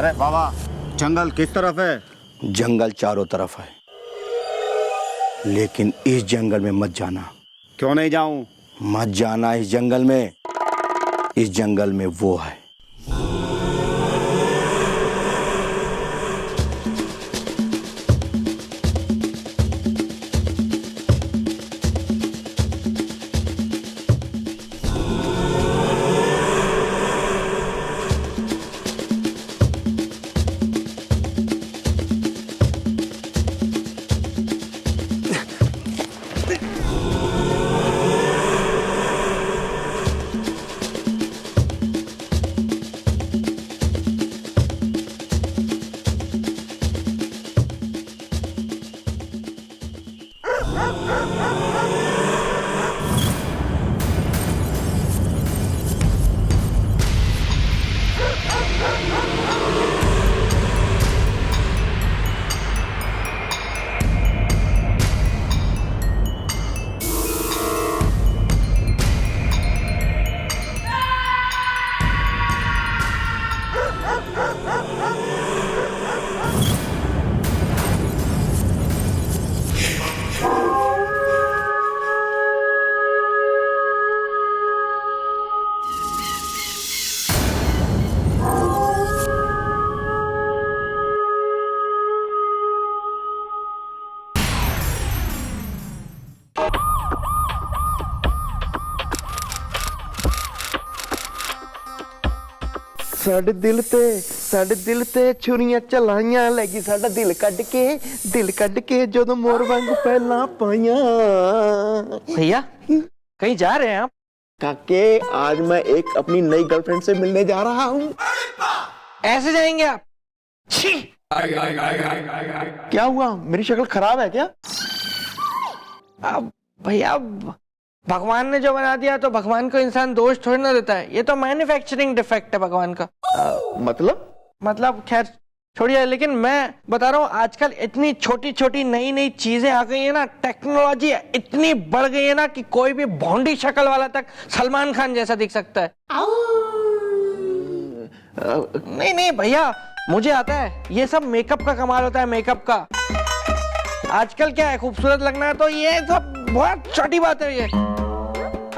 अरे बाबा, जंगल किस तरफ है? जंगल चारों तरफ है, लेकिन इस जंगल में मत जाना। क्यों नहीं जाऊं? मत जाना इस जंगल में। इस जंगल में वो है। ਸਾਡੇ ਦਿਲ ਤੇ ਛੁਰੀਆਂ ਚਲਾਈਆਂ ਲੈ ਗਈ ਸਾਡਾ ਦਿਲ ਕੱਢ ਕੇ ਜਦੋਂ ਮੋਰ ਵਾਂਗੂ ਪਹਿਲਾਂ ਪਾਈਆਂ। भैया कहीं जा रहे हैं आप? काके आज मैं एक अपनी नई गर्लफ्रेंड से मिलने जा रहा हूँ। ऐसे जाएंगे आप? छी! क्या हुआ, मेरी शक्ल खराब है क्या? अब भैया भगवान ने जो बना दिया तो भगवान को इंसान दोष थोड़ी ना देता है। ये तो मैन्युफैक्चरिंग डिफेक्ट है भगवान का। मतलब खैर छोड़िए, लेकिन मैं बता रहा हूँ आजकल इतनी छोटी छोटी नई नई चीजें आ गई है ना, टेक्नोलॉजी इतनी बढ़ गई है ना कि कोई भी भौंडी शक्ल वाला तक सलमान खान जैसा दिख सकता है। नहीं नहीं भैया, मुझे आता है। ये सब मेकअप का कमाल होता है, मेकअप का। आजकल क्या है, खूबसूरत लगना है तो ये सब बहुत छोटी बात है। ये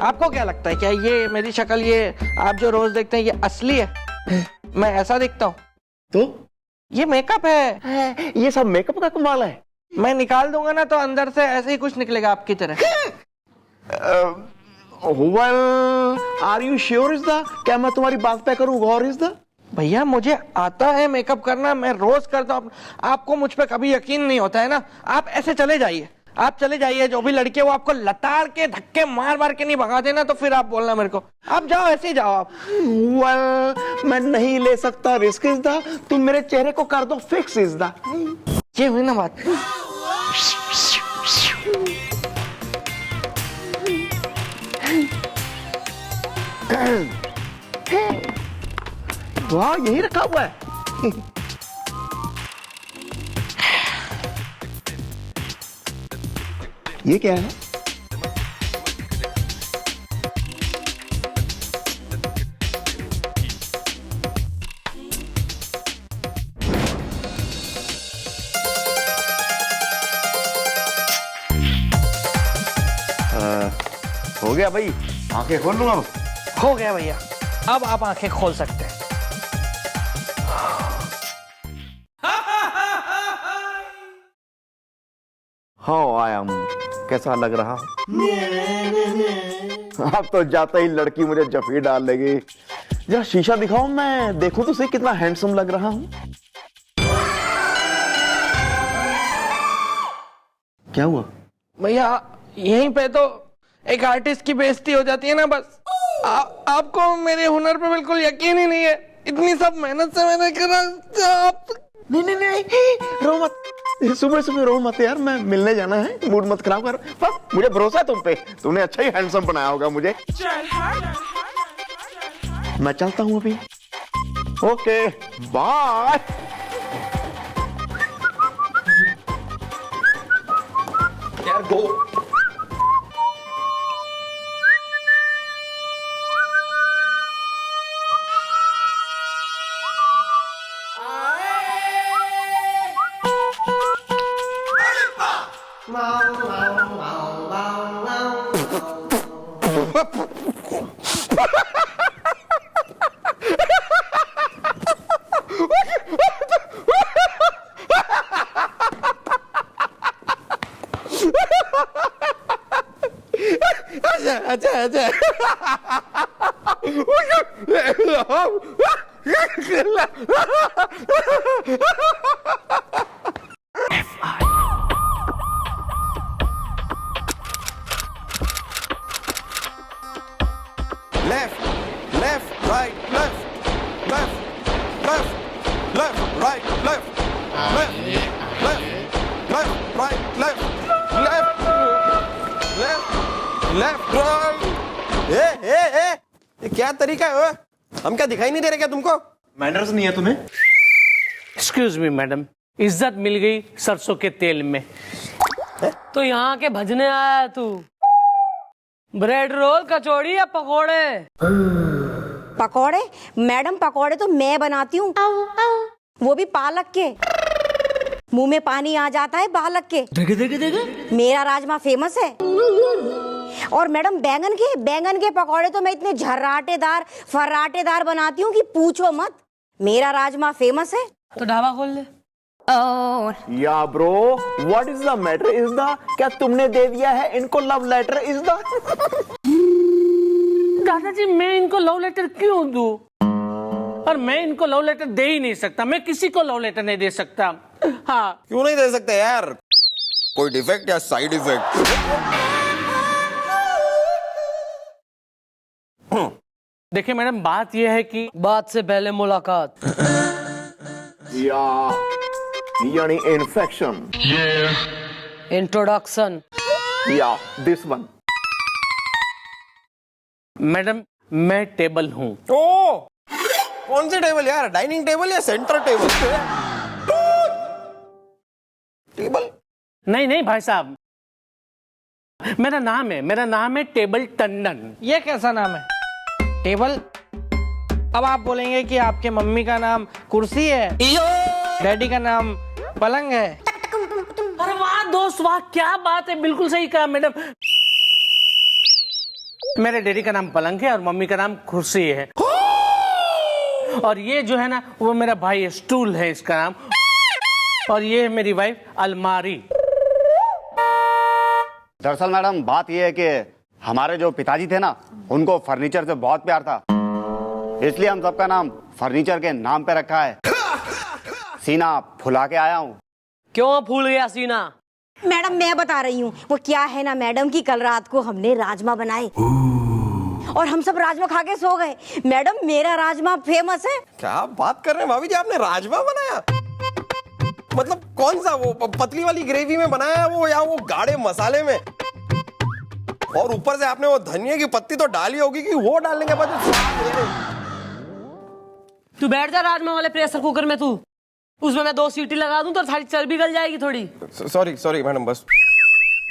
आपको क्या लगता है, क्या ये मेरी शक्ल, ये आप जो रोज देखते हैं, ये असली है? मैं ऐसा दिखता हूँ तो ये मेकअप है। ये सब मेकअप का कमाल है। मैं निकाल दूंगा ना तो अंदर से ऐसे ही कुछ निकलेगा आपकी तरह। Are you sure is the? क्या मैं तुम्हारी बात पे करूँ गौर इज द? भैया मुझे आता है मेकअप करना, मैं रोज करता हूँ। आपको मुझ पे कभी यकीन नहीं होता है ना, आप ऐसे चले जाइए। आप चले जाइए, जो भी लड़के वो आपको लताड़ के धक्के मार मार के नहीं भगाते ना, तो फिर आप बोलना मेरे को। आप जाओ, ऐसे ही जाओ आप। मैं नहीं ले सकता, रिस्क इज द। तुम मेरे चेहरे को कर दो फिक्स इज द। ये हुई ना बात। वाह, यही रखा हुआ है। ये क्या है? हो गया भाई, आंखें खोल लूंगा। हो गया भैया, अब आप आंखें खोल सकते हैं। हाउ आई एम, कैसा लग रहा हूँ? अब तो जाता ही लड़की मुझे जफी डाल लेगी। जरा शीशा दिखाओ, मैं देखूं तो सही कितना हैंडसम लग रहा हूँ। क्या हुआ? भैया यहीं पे तो एक आर्टिस्ट की बेइज्जती हो जाती है ना, बस। आपको मेरे हुनर पे बिल्कुल यकीन ही नहीं है। इतनी सब मेहनत से मैंने करा, आप नहीं, रो मत। सुबह सुबह रो मत यार, मैं मिलने जाना है, मूड मत खराब कर। बस मुझे भरोसा है तुम पे, तुमने अच्छा ही हैंडसम बनाया होगा मुझे। मैं चलता हूँ अभी। Okay bye. यार गो। अच्छा अच्छा Left, left, right, left, left, left, left, right, left, left, left, left, right, left, left, left, left, right. ये क्या तरीका है? हम क्या दिखाई नहीं दे रहे क्या तुमको? मैनर्स नहीं है तुम्हें? एक्सक्यूज मी मैडम, इज्जत मिल गई सरसों के तेल में। तो यहाँ के भजने आया है तू? ब्रेड रोल, कचौड़ी या पकोड़े? पकोड़े? मैडम पकोड़े तो मैं बनाती हूँ, वो भी पालक के। मुंह में पानी आ जाता है पालक के। मेरा राजमा फेमस है। और मैडम बैंगन के पकोड़े तो मैं इतने झर्राटेदार फर्राटेदार बनाती हूँ कि पूछो मत। मेरा राजमा फेमस है। तो ढाबा खोल ले। या bro, what is the matter? Is the क्या तुमने दे दिया है इनको लव लेटर? इज द दादाजी मैं इनको लव लेटर क्यों दूं? और मैं इनको लव लेटर दे ही नहीं सकता, मैं किसी को लव लेटर नहीं दे सकता। हाँ, क्यों नहीं दे सकते यार? कोई डिफेक्ट या साइड इफेक्ट? देखिए मैडम, बात यह है कि बात से पहले मुलाकात। यानी इन्फेक्शन। इंट्रोडक्शन। या दिस वन। मैडम मैं टेबल हूँ। ओ, कौन सी टेबल यार? डाइनिंग टेबल या सेंटर टेबल? टेबल? नहीं भाई साहब, मेरा नाम है टेबल टंडन। ये कैसा नाम है? टेबल? अब आप बोलेंगे कि आपके मम्मी का नाम कुर्सी है, डैडी का नाम पलंग है। अरे वाह दोस्त वाह, क्या बात है, बिल्कुल सही कहा मैडम। मेरे डैडी का नाम पलंग है और मम्मी का नाम कुर्सी है। और ये जो है ना, वो मेरा भाई स्टूल है, इसका नाम। और ये है मेरी वाइफ अलमारी। दरअसल मैडम बात यह है कि हमारे जो पिताजी थे ना, उनको फर्नीचर से बहुत प्यार था, इसलिए हम सबका नाम फर्नीचर के नाम पे रखा है। सीना फुला के आया हूँ। क्यों फूल गया सीना? मैडम मैं बता रही हूँ, वो क्या है ना मैडम कि कल रात को हमने राजमा बनाए और हम सब राजमा खा के सो गए। मैडम मेरा राजमा फेमस है। क्या बात कर रहे हैं भाभी जी? आपने राजमा बनाया? मतलब कौन सा, वो पतली वाली ग्रेवी में बनाया वो, या वो गाढ़े मसाले में? और ऊपर से आपने वो धनिया की पत्ती तो डाली होगी कि वो डालने के बाद तू बैठ जा राजमा वाले प्रेशर कुकर में, तू उसमें मैं 2 सीटी लगा दूं तो सारी चर्बी गल जाएगी थोड़ी। सॉरी मैडम, बस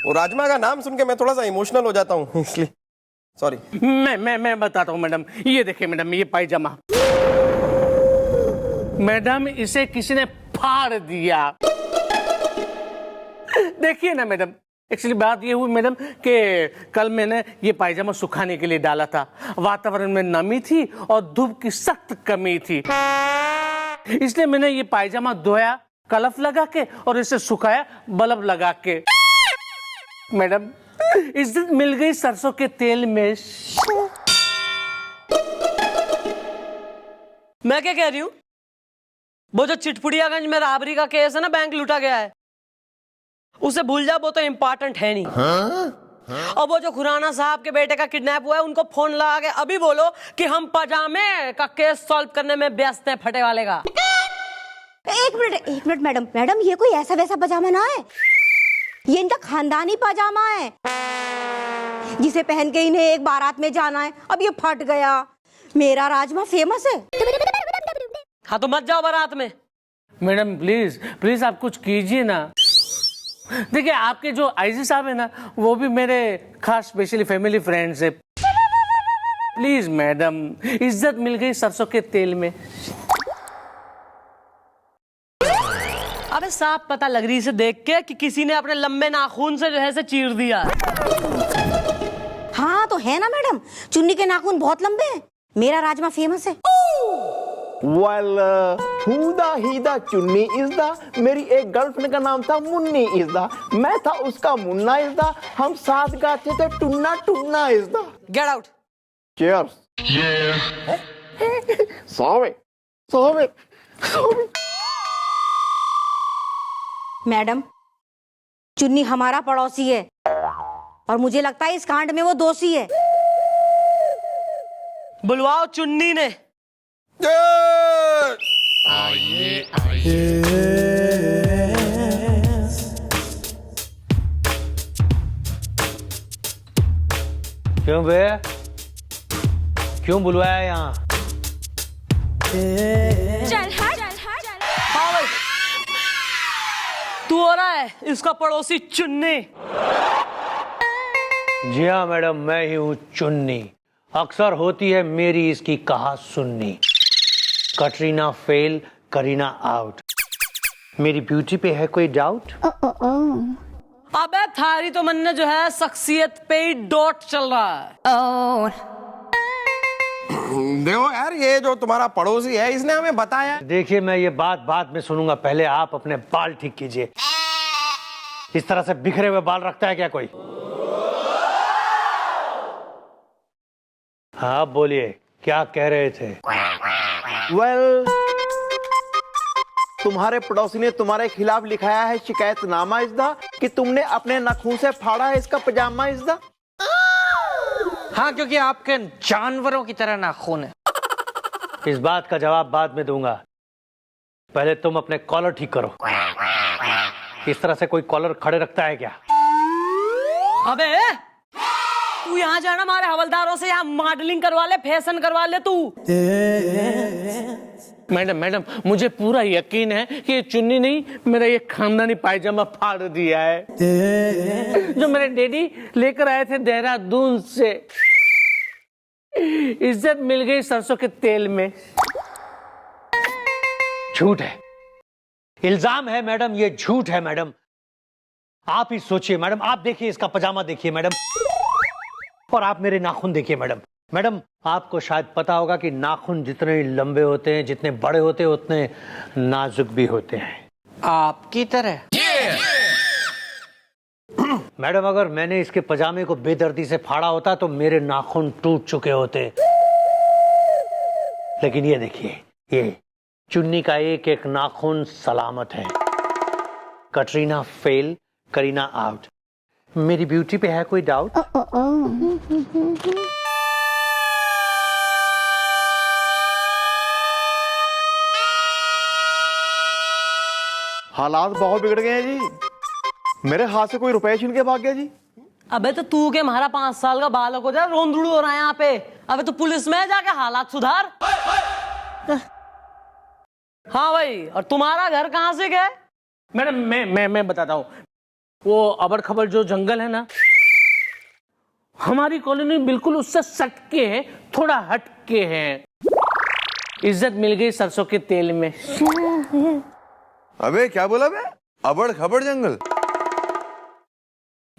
वो राजमा का नाम सुन के मैं थोड़ा सा इमोशनल हो जाता हूँ, इसलिए सॉरी। मैं बताता हूँ मैडम। ये देखिए मैडम, ये पायजामा मैडम, इसे किसी ने फाड़ दिया। देखिए ना मैडम, एक्चुअली बात ये हुई मैडम कि कल मैंने ये पायजामा सुखाने के लिए डाला था। वातावरण में नमी थी और धूप की सख्त कमी थी, इसलिए मैंने ये पायजामा धोया कलफ लगा के और इसे सुखाया बल्ब लगा के। मैडम इज्जत मिल गई सरसों के तेल में। मैं क्या कह रही हूँ, वो जो चिटपुड़ियागंज में राबरी का केस है ना, बैंक लूटा गया है, उसे भूल जा, वो तो इम्पोर्टेंट है नहीं। और वो जो खुराना साहब के बेटे का किडनैप हुआ है, उनको फोन लगा के अभी बोलो कि हम पजामे का केस सॉल्व करने में व्यस्त हैं, फटे वाले का। एक मिनट मैडम ये कोई ऐसा वैसा पजामा ना है, ये इनका खानदानी पजामा है जिसे पहन के इन्हें एक बारात में जाना है। अब ये फट गया। मेरा राजमा फेमस है। हाँ तो मत जाओ बारात में। मैडम प्लीज आप कुछ कीजिए ना। देखिए आपके जो आईजी साहब है ना, वो भी मेरे खास स्पेशली फैमिली फ्रेंड्स है। प्लीज मैडम, इज्जत मिल गई सरसों के तेल में। अबे साफ पता लग रही से देख के कि किसी ने अपने लंबे नाखून से जो है से चीर दिया है। हाँ तो है ना मैडम, चुन्नी के नाखून बहुत लंबे हैं, मेरा राजमा फेमस है। वेल हुदा हीदा चुन्नी इज दा, मेरी एक गर्लफ्रेंड का नाम था मुन्नी इज दा, मैं था उसका मुन्ना इज दा, हम साथ गाते थे Tunna Tunna is the. Get out. Cheers. Sorry sorry sorry. Madam, चुन्नी हमारा पड़ोसी है और मुझे लगता है इस कांड में वो दोषी है। बुलवाओ चुन्नी ने। क्यों बे, क्यों बुलवाया यहाँ? हाँ भाई, तू हो रहा है इसका पड़ोसी चुन्नी। जी हाँ मैडम, मैं ही हूँ चुन्नी। अक्सर होती है मेरी इसकी कहा सुननी। Katrina fail, Kareena out. मेरी ब्यूटी पे है कोई डाउट? अबे थारी तो मन ने जो है शख्सियत पे ही डॉट चल रहा है। देखो यार, ये जो तुम्हारा पड़ोसी है इसने हमें बताया। देखिए, मैं ये बात बाद में सुनूंगा, पहले आप अपने बाल ठीक कीजिए। इस तरह से बिखरे हुए बाल रखता है क्या कोई? हाँ बोलिए, क्या कह रहे थे? वेल तुम्हारे पड़ोसी ने तुम्हारे खिलाफ लिखाया है शिकायतनामा इजदा कि तुमने अपने नाखून से फाड़ा है इसका पजामा इजदा। हाँ, क्योंकि आपके जानवरों की तरह नाखून है। इस बात का जवाब बाद में दूंगा, पहले तुम अपने कॉलर ठीक करो। इस तरह से कोई कॉलर खड़े रखता है क्या? अबे तू यहाँ जाना, हमारे हवलदारों से यहाँ मॉडलिंग करवा ले, फैशन करवा ले तू। मैडम मैडम, मुझे पूरा यकीन है कि ये चुन्नी नहीं, मेरा ये खानदानी पायजामा फाड़ दिया है जो मेरे डैडी लेकर आए थे देहरादून से। इज्जत मिल गई सरसों के तेल में। झूठ है, इल्जाम है मैडम, ये झूठ है मैडम। आप ही सोचिए मैडम, आप देखिए इसका पजामा देखिए मैडम, और आप मेरे नाखून देखिए मैडम। मैडम, आपको शायद पता होगा कि नाखून जितने लंबे होते हैं, जितने बड़े होते हैं, उतने नाजुक भी होते हैं। आपकी तरह। मैडम, अगर मैंने इसके पजामे को बेदर्दी से फाड़ा होता तो मेरे नाखून टूट चुके होते। लेकिन ये देखिए, ये चुन्नी का एक एक नाखून सलामत है। Katrina fail, Kareena out. मेरी ब्यूटी पे है कोई डाउट? हालात बहुत बिगड़ गए हैं जी, मेरे हाथ से कोई रुपए छीन के भाग गया जी। अबे तो तू के हमारा 5 साल का बालक हो जाए, रोंदड़ू हो रहा है यहाँ पे। अबे तो पुलिस में जाके हालात सुधार। हाँ भाई, और तुम्हारा घर कहाँ से गया? मैडम मैं बताता हूँ। वो अबर खबर जो जंगल है ना, हमारी कॉलोनी बिल्कुल उससे सट के है, थोड़ा हट के है। इज्जत मिल गई सरसों के तेल में। अबे क्या बोला बे? अबड़ खबड़ जंगल?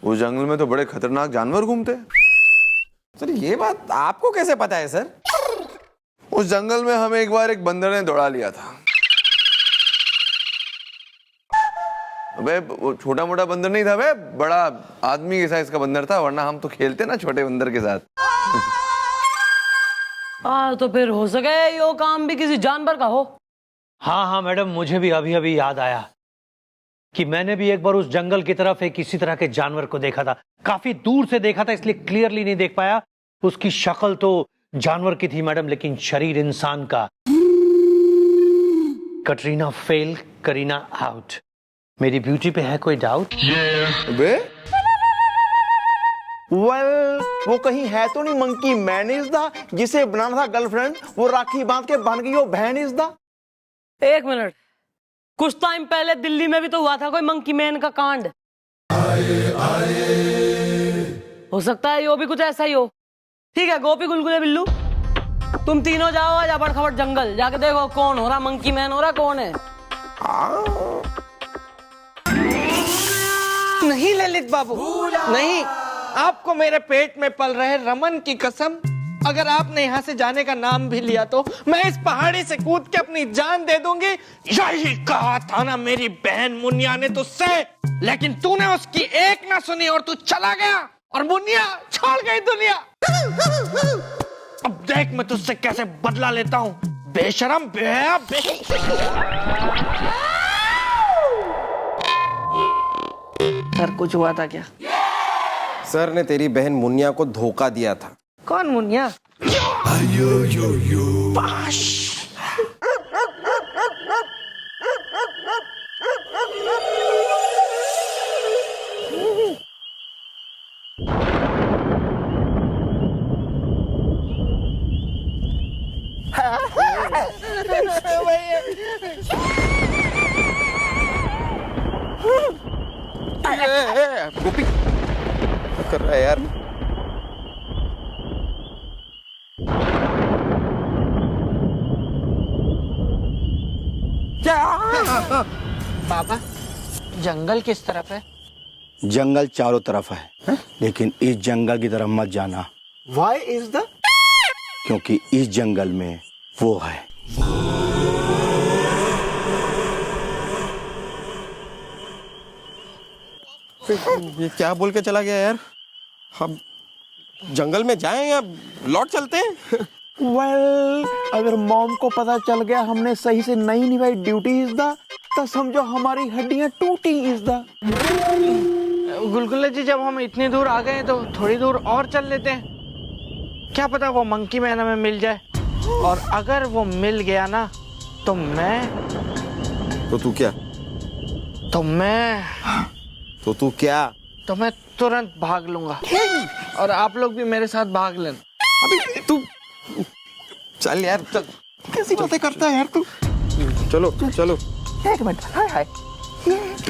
उस जंगल में तो बड़े खतरनाक जानवर घूमते हैं। सर ये बात आपको कैसे पता है सर? उस जंगल में हमें एक बार एक बंदर ने दौड़ा लिया था। अबे वो छोटा मोटा बंदर नहीं था बे, बड़ा आदमी के साइज का बंदर था, वरना हम तो खेलते ना छोटे बंदर के साथ। तो फिर हो सके यो काम भी किसी जानवर का हो। हाँ हाँ मैडम, मुझे भी अभी अभी याद आया कि मैंने भी एक बार उस जंगल की तरफ एक इसी तरह के जानवर को देखा था। काफी दूर से देखा था, इसलिए क्लियरली नहीं देख पाया। उसकी शक्ल तो जानवर की थी मैडम, लेकिन शरीर इंसान का। Katrina fail, Kareena out. मेरी ब्यूटी पे है कोई डाउट? बे वेल वो कहीं है तो नहीं मंकी मैन इज दा, जिसे बनाना था गर्लफ्रेंड, वो राखी बांध के बन गई वो बहन इज दा। एक मिनट, कुछ टाइम पहले दिल्ली में भी तो हुआ था कोई मंकी मैन का कांड। हो सकता है यो भी कुछ ऐसा ही हो। ठीक है गोपी, गुलगुले, बिल्लू, तुम तीनों जाओ आज अबड़ खबड़ जंगल, जाके देखो कौन हो रहा, मंकी मैन हो रहा कौन है। नहीं ललित बाबू, नहीं। आपको मेरे पेट में पल रहे रमन की कसम, अगर आपने यहाँ से जाने का नाम भी लिया तो मैं इस पहाड़ी से कूद के अपनी जान दे दूंगी। यही कहा था ना मेरी बहन मुनिया ने तुझसे, लेकिन तूने उसकी एक ना सुनी और तू चला गया और मुनिया छोड़ गई दुनिया। अब देख मैं तुझसे कैसे बदला लेता हूँ, बेशरम बेहया सर कुछ हुआ था क्या? सर ने तेरी बहन मुनिया को धोखा दिया था। कौन मुनिया? गोपी क्या कर रहा है यार? बाबा जंगल किस तरफ है? जंगल चारों तरफ है, लेकिन इस जंगल की तरफ मत जाना। Why is the? क्योंकि इस जंगल में वो है। ये क्या बोल के चला गया यार? हम जंगल में जाएं या लौट चलते हैं? Well, अगर मॉम को पता चल गया हमने सही से नहीं निभाई ड्यूटी इज द, तो समझो हमारी हड्डियां टूटी इज द। गुलगुले जी जब हम इतनी दूर आ गए तो थोड़ी दूर और चल लेते हैं, क्या पता वो मंकी मैन हमें मिल जाए, और अगर वो मिल गया ना तो तो तू क्या? तो मैं तुरंत भाग लूंगा और आप लोग भी मेरे साथ भाग लेना। अबे तू चल यार, चल। कैसी बातें करता है यार तू? चलो चलो। एक मिनट, हाय हाय।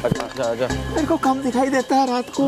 आजा आजा। मेरे को कम दिखाई देता है रात को।